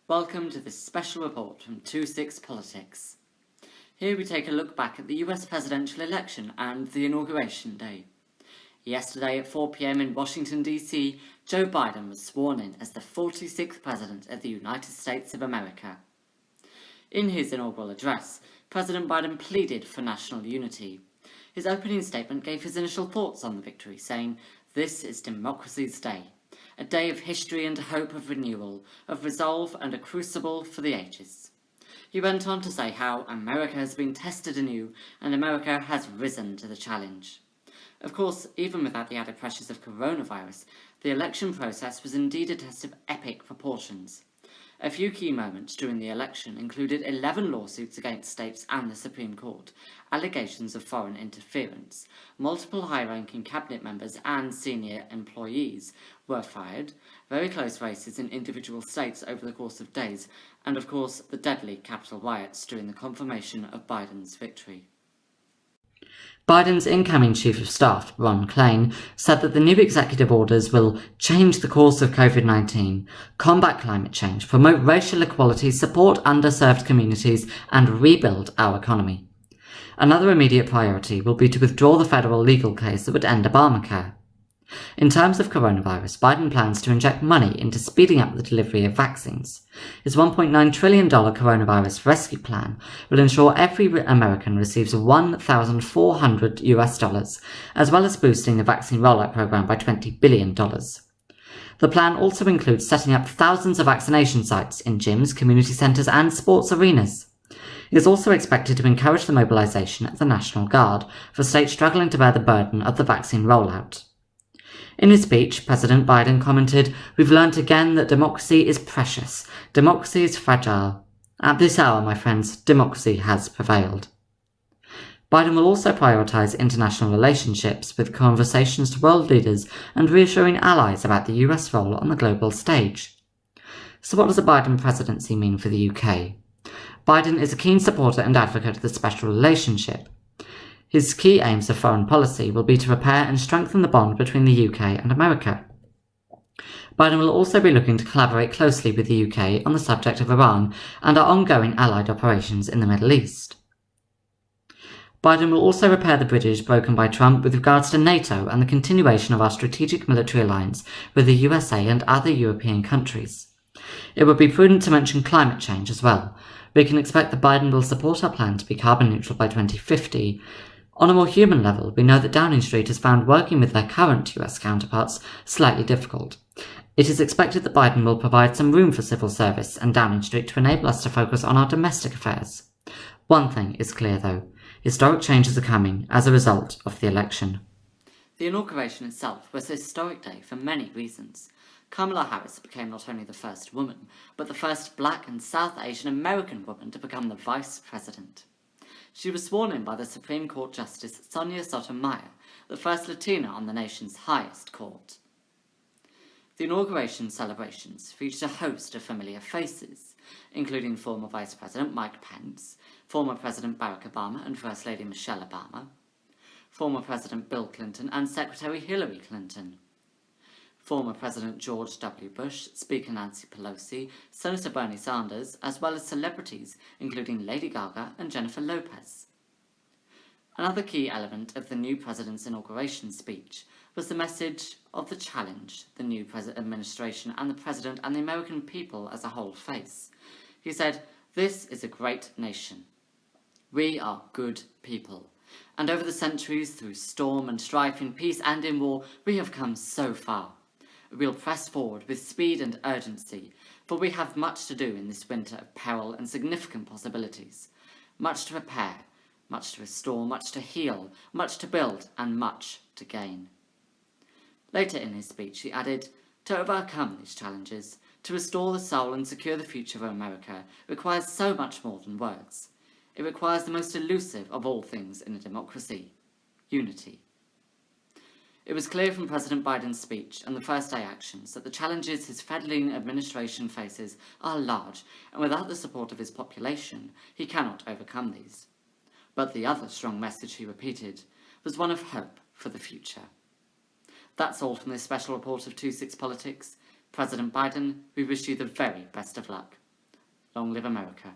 Welcome to this special report from 26 Politics. Here we take a look back at the US presidential election and the inauguration day. Yesterday at 4 p.m. in Washington, D.C., Joe Biden was sworn in as the 46th President of the United States of America. In his inaugural address, President Biden pleaded for national unity. His opening statement gave his initial thoughts on the victory, saying, "This is democracy's day. A day of history and a hope of renewal, of resolve and a crucible for the ages." He went on to say how America has been tested anew and America has risen to the challenge. Of course, even without the added pressures of coronavirus, the election process was indeed a test of epic proportions. A few key moments during the election included 11 lawsuits against states and the Supreme Court, allegations of foreign interference, multiple high-ranking cabinet members and senior employees were fired, very close races in individual states over the course of days, and of course the deadly Capitol riots during the confirmation of Biden's victory. Biden's incoming Chief of Staff, Ron Klain, said that the new executive orders will change the course of COVID-19, combat climate change, promote racial equality, support underserved communities, and rebuild our economy. Another immediate priority will be to withdraw the federal legal case that would end Obamacare. In terms of coronavirus, Biden plans to inject money into speeding up the delivery of vaccines. His $1.9 trillion coronavirus rescue plan will ensure every American receives $1,400, as well as boosting the vaccine rollout program by $20 billion. The plan also includes setting up thousands of vaccination sites in gyms, community centres and sports arenas. It is also expected to encourage the mobilization of the National Guard for states struggling to bear the burden of the vaccine rollout. In his speech, President Biden commented, "We've learnt again that democracy is precious. Democracy is fragile. At this hour, my friends, democracy has prevailed." Biden will also prioritise international relationships with conversations to world leaders and reassuring allies about the US role on the global stage. So what does a Biden presidency mean for the UK? Biden is a keen supporter and advocate of the special relationship. His key aims of foreign policy will be to repair and strengthen the bond between the UK and America. Biden will also be looking to collaborate closely with the UK on the subject of Iran and our ongoing allied operations in the Middle East. Biden will also repair the bridges broken by Trump with regards to NATO and the continuation of our strategic military alliance with the USA and other European countries. It would be prudent to mention climate change as well. We can expect that Biden will support our plan to be carbon neutral by 2050. On a more human level, we know that Downing Street has found working with their current US counterparts slightly difficult. It is expected that Biden will provide some room for civil service and Downing Street to enable us to focus on our domestic affairs. One thing is clear though, historic changes are coming as a result of the election. The inauguration itself was a historic day for many reasons. Kamala Harris became not only the first woman, but the first Black and South Asian American woman to become the Vice President. She was sworn in by the Supreme Court Justice Sonia Sotomayor, the first Latina on the nation's highest court. The inauguration celebrations featured a host of familiar faces, including former Vice President Mike Pence, former President Barack Obama and First Lady Michelle Obama, former President Bill Clinton and Secretary Hillary Clinton, former President George W. Bush, Speaker Nancy Pelosi, Senator Bernie Sanders, as well as celebrities including Lady Gaga and Jennifer Lopez. Another key element of the new president's inauguration speech was the message of the challenge the new administration and the president and the American people as a whole face. He said, "This is a great nation. We are good people. And over the centuries, through storm and strife, in peace and in war, we have come so far. We'll press forward with speed and urgency, for we have much to do in this winter of peril and significant possibilities. Much to repair, much to restore, much to heal, much to build, and much to gain." Later in his speech, he added, "To overcome these challenges, to restore the soul and secure the future of America, requires so much more than words. It requires the most elusive of all things in a democracy: unity." It was clear from President Biden's speech and the first day actions that the challenges his federal administration faces are large, and without the support of his population, he cannot overcome these. But the other strong message he repeated was one of hope for the future. That's all from this special report of 26 Politics. President Biden, we wish you the very best of luck. Long live America.